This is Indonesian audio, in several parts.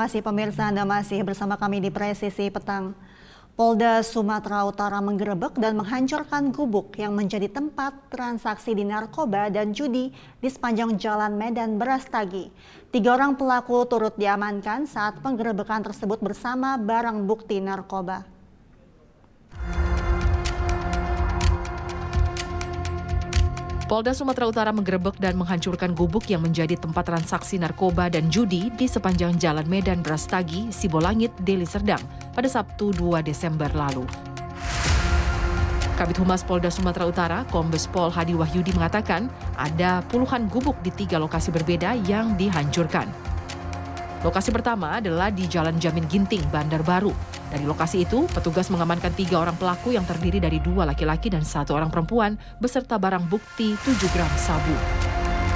kasih pemirsa, Anda masih bersama kami di Presisi Petang. Polda Sumatera Utara menggerebek dan menghancurkan gubuk yang menjadi tempat transaksi di narkoba dan judi di sepanjang Jalan Medan Brastagi. 3 orang pelaku turut diamankan saat penggerebekan tersebut bersama barang bukti narkoba. Polda Sumatera Utara menggerebek dan menghancurkan gubuk yang menjadi tempat transaksi narkoba dan judi di sepanjang Jalan Medan Brastagi, Sibolangit, Deli Serdang pada Sabtu 2 Desember lalu. Kabid Humas Polda Sumatera Utara, Kombes Pol Hadi Wahyudi mengatakan ada puluhan gubuk di 3 lokasi berbeda yang dihancurkan. Lokasi pertama adalah di Jalan Jamin Ginting, Bandar Baru. Dari lokasi itu, petugas mengamankan 3 orang pelaku yang terdiri dari 2 laki-laki dan 1 orang perempuan beserta barang bukti 7 gram sabu.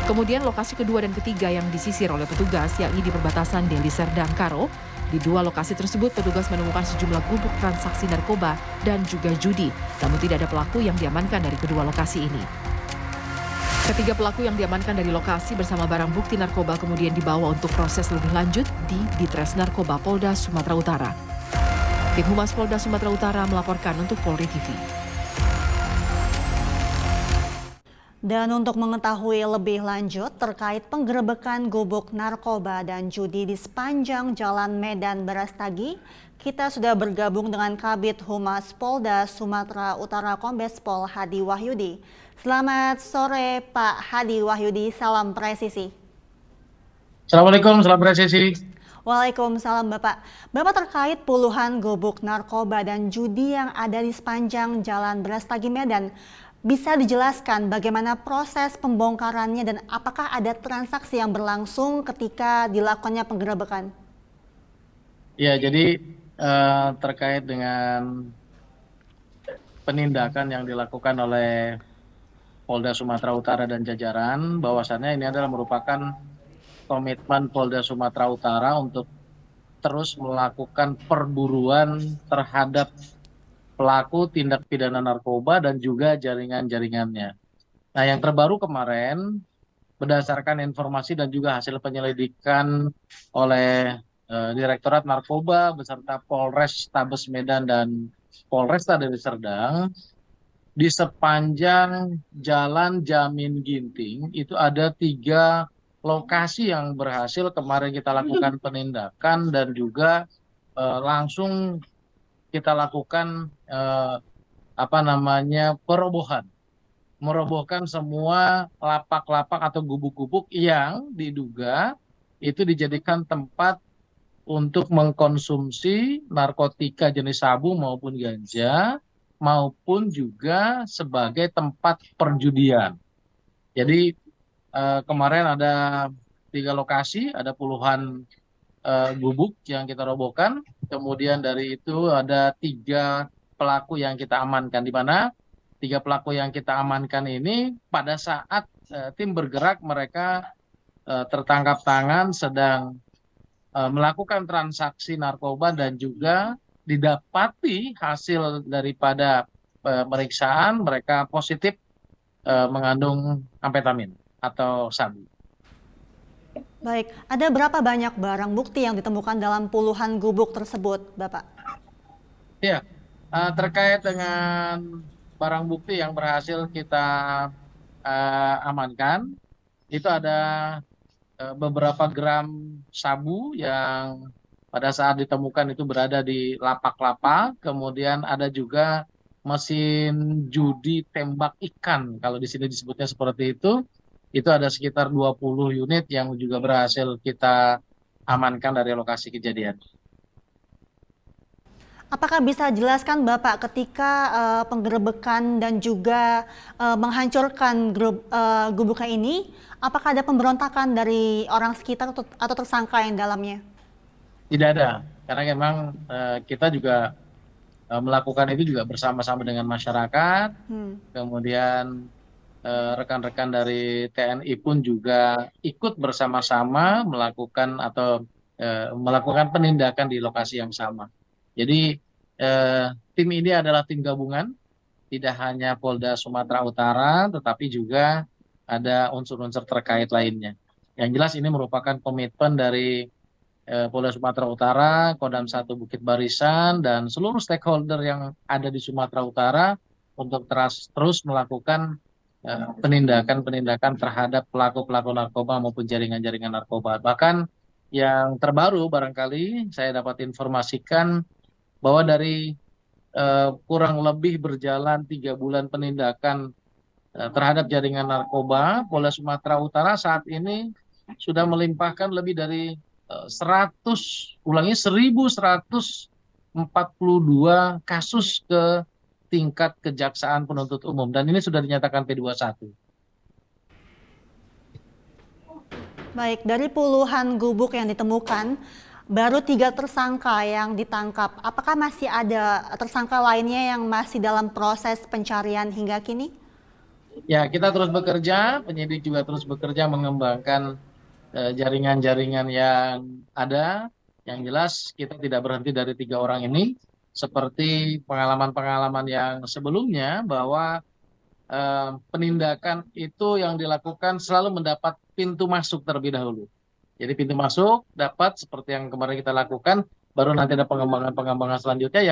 Kemudian lokasi kedua dan ketiga yang disisir oleh petugas yakni di perbatasan Deli Serdang Karo. Di 2 lokasi tersebut, petugas menemukan sejumlah gubuk transaksi narkoba dan juga judi, namun tidak ada pelaku yang diamankan dari kedua lokasi ini. Ketiga pelaku yang diamankan dari lokasi bersama barang bukti narkoba kemudian dibawa untuk proses lebih lanjut di Ditres Narkoba Polda Sumatera Utara. Tim Humas Polda Sumatera Utara melaporkan untuk Polri TV. Dan untuk mengetahui lebih lanjut terkait penggerebekan gubuk narkoba dan judi di sepanjang Jalan Medan Brastagi, kita sudah bergabung dengan Kabid Humas Polda Sumatera Utara Kombes Pol Hadi Wahyudi. Selamat sore Pak Hadi Wahyudi, salam presisi. Assalamualaikum, salam presisi. Waalaikumsalam Bapak. Bapak terkait puluhan gubuk narkoba dan judi yang ada di sepanjang Jalan Brastagi Medan, bisa dijelaskan bagaimana proses pembongkarannya dan apakah ada transaksi yang berlangsung ketika dilakukannya penggerebekan? Ya, jadi terkait dengan penindakan yang dilakukan oleh Polda Sumatera Utara dan jajaran, bahwasannya ini adalah merupakan komitmen Polda Sumatera Utara untuk terus melakukan perburuan terhadap pelaku tindak pidana narkoba dan juga jaringan-jaringannya. Nah, yang terbaru kemarin, berdasarkan informasi dan juga hasil penyelidikan oleh Direktorat Narkoba beserta Polres Tabes Medan dan Polresta Deli Serdang, di sepanjang Jalan Jamin Ginting itu ada 3 lokasi yang berhasil kemarin kita lakukan penindakan dan juga langsung kita lakukan perobohan, merobohkan semua lapak-lapak atau gubuk-gubuk yang diduga itu dijadikan tempat untuk mengkonsumsi narkotika jenis sabu maupun ganja, maupun juga sebagai tempat perjudian. Jadi kemarin ada 3 lokasi, ada puluhan gubuk yang kita robohkan. Kemudian dari itu ada 3 pelaku yang kita amankan, di mana 3 pelaku yang kita amankan ini pada saat tim bergerak mereka tertangkap tangan sedang melakukan transaksi narkoba dan juga didapati hasil daripada pemeriksaan mereka positif mengandung amfetamin atau sabu. Baik, ada berapa banyak barang bukti yang ditemukan dalam puluhan gubuk tersebut, Bapak? Ya, terkait dengan barang bukti yang berhasil kita amankan, itu ada beberapa gram sabu yang pada saat ditemukan itu berada di lapak-lapak, kemudian ada juga mesin judi tembak ikan, kalau di sini disebutnya seperti itu ada sekitar 20 unit yang juga berhasil kita amankan dari lokasi kejadian. Apakah bisa jelaskan Bapak ketika penggerebekan dan juga menghancurkan gubuknya ini, apakah ada pemberontakan dari orang sekitar atau tersangka yang dalamnya? Tidak ada, karena memang kita juga melakukan itu juga bersama-sama dengan masyarakat, kemudian rekan-rekan dari TNI pun juga ikut bersama-sama melakukan penindakan di lokasi yang sama. Jadi tim ini adalah tim gabungan, tidak hanya Polda Sumatera Utara, tetapi juga ada unsur-unsur terkait lainnya. Yang jelas ini merupakan komitmen dari Polda Sumatera Utara, Kodam 1 Bukit Barisan, dan seluruh stakeholder yang ada di Sumatera Utara untuk terus melakukan penindakan-penindakan terhadap pelaku-pelaku narkoba maupun jaringan-jaringan narkoba. Bahkan yang terbaru barangkali saya dapat informasikan bahwa dari kurang lebih berjalan 3 bulan penindakan terhadap jaringan narkoba, Polda Sumatera Utara saat ini sudah melimpahkan lebih dari 1.142 kasus ke tingkat kejaksaan penuntut umum, dan ini sudah dinyatakan P21. Baik, dari puluhan gubuk yang ditemukan, baru 3 tersangka yang ditangkap. Apakah masih ada tersangka lainnya yang masih dalam proses pencarian hingga kini? Ya, kita terus bekerja, penyidik juga terus bekerja mengembangkan jaringan-jaringan yang ada. Yang jelas kita tidak berhenti dari 3 orang ini, seperti pengalaman-pengalaman yang sebelumnya bahwa penindakan itu yang dilakukan selalu mendapat pintu masuk terlebih dahulu. Jadi pintu masuk dapat seperti yang kemarin kita lakukan, baru nanti ada pengembangan-pengembangan selanjutnya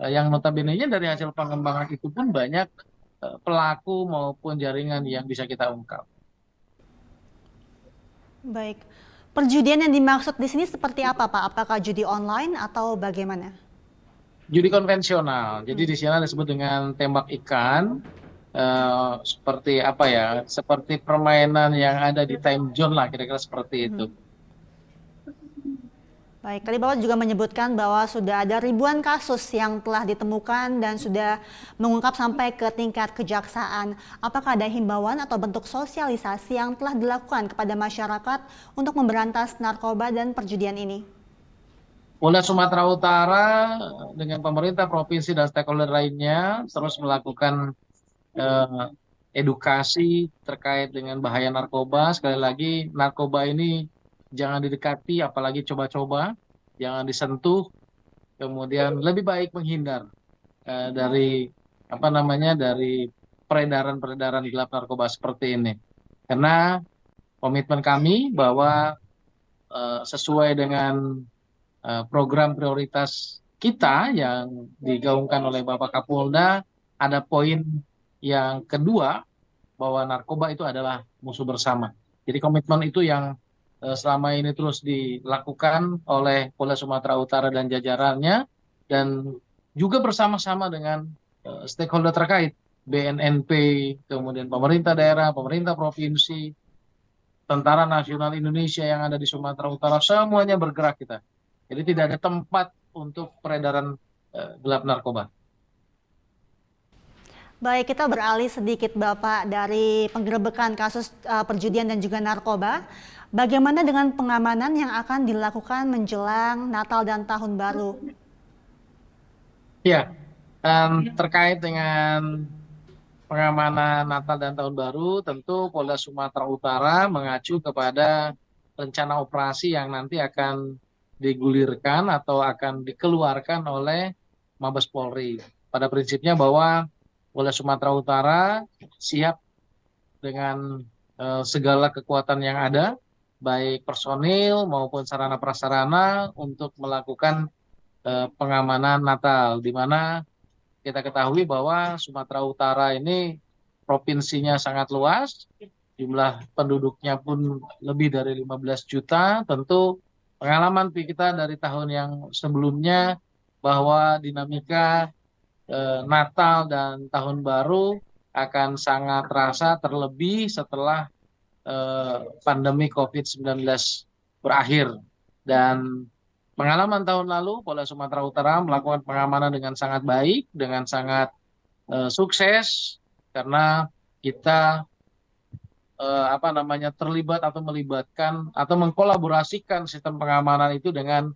yang notabene-nya dari hasil pengembangan itu pun banyak pelaku maupun jaringan yang bisa kita ungkap. Baik, perjudian yang dimaksud di sini seperti apa, Pak? Apakah judi online atau bagaimana? Judi konvensional, jadi di sini disebut dengan tembak ikan, seperti apa ya, seperti permainan yang ada di time zone lah, kira-kira seperti itu. Baik, tadi Bapak juga menyebutkan bahwa sudah ada ribuan kasus yang telah ditemukan dan sudah mengungkap sampai ke tingkat kejaksaan. Apakah ada himbauan atau bentuk sosialisasi yang telah dilakukan kepada masyarakat untuk memberantas narkoba dan perjudian ini? Polda Sumatera Utara dengan pemerintah provinsi dan stakeholder lainnya terus melakukan edukasi terkait dengan bahaya narkoba. Sekali lagi, narkoba ini jangan didekati, apalagi coba-coba, jangan disentuh. Kemudian lebih baik menghindar dari dari peredaran-peredaran gelap narkoba seperti ini. Karena komitmen kami bahwa sesuai dengan program prioritas kita yang digaungkan oleh Bapak Kapolda, ada poin yang kedua bahwa narkoba itu adalah musuh bersama. Jadi komitmen itu yang selama ini terus dilakukan oleh Polda Sumatera Utara dan jajarannya, dan juga bersama-sama dengan stakeholder terkait, BNNP, kemudian pemerintah daerah, pemerintah provinsi, Tentara Nasional Indonesia yang ada di Sumatera Utara, semuanya bergerak kita. Jadi tidak ada tempat untuk peredaran gelap narkoba. Baik, kita beralih sedikit Bapak dari penggerebekan kasus perjudian dan juga narkoba. Bagaimana dengan pengamanan yang akan dilakukan menjelang Natal dan Tahun Baru? Ya, terkait dengan pengamanan Natal dan Tahun Baru, tentu Polda Sumatera Utara mengacu kepada rencana operasi yang nanti akan digulirkan atau akan dikeluarkan oleh Mabes Polri. Pada prinsipnya bahwa Polda Sumatera Utara siap dengan segala kekuatan yang ada, baik personil maupun sarana prasarana untuk melakukan pengamanan Natal, di mana kita ketahui bahwa Sumatera Utara ini provinsinya sangat luas, jumlah penduduknya pun lebih dari 15 juta, tentu pengalaman kita dari tahun yang sebelumnya bahwa dinamika Natal dan Tahun Baru akan sangat terasa, terlebih setelah pandemi COVID-19 berakhir. Dan pengalaman tahun lalu, Polda Sumatera Utara melakukan pengamanan dengan sangat baik, dengan sangat sukses, karena kita terlibat atau melibatkan atau mengkolaborasikan sistem pengamanan itu dengan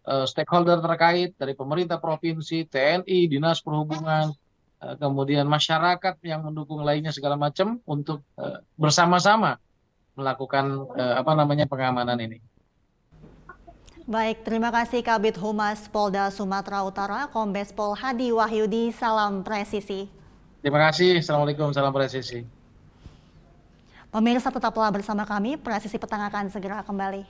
stakeholder terkait dari pemerintah provinsi, TNI, Dinas Perhubungan, kemudian masyarakat yang mendukung lainnya segala macam untuk bersama-sama melakukan pengamanan ini. Baik, terima kasih Kabid Humas Polda Sumatera Utara, Kombes Pol Hadi Wahyudi, salam presisi. Terima kasih, Assalamualaikum, salam presisi. Pemirsa tetaplah bersama kami, Presisi Petang akan segera kembali.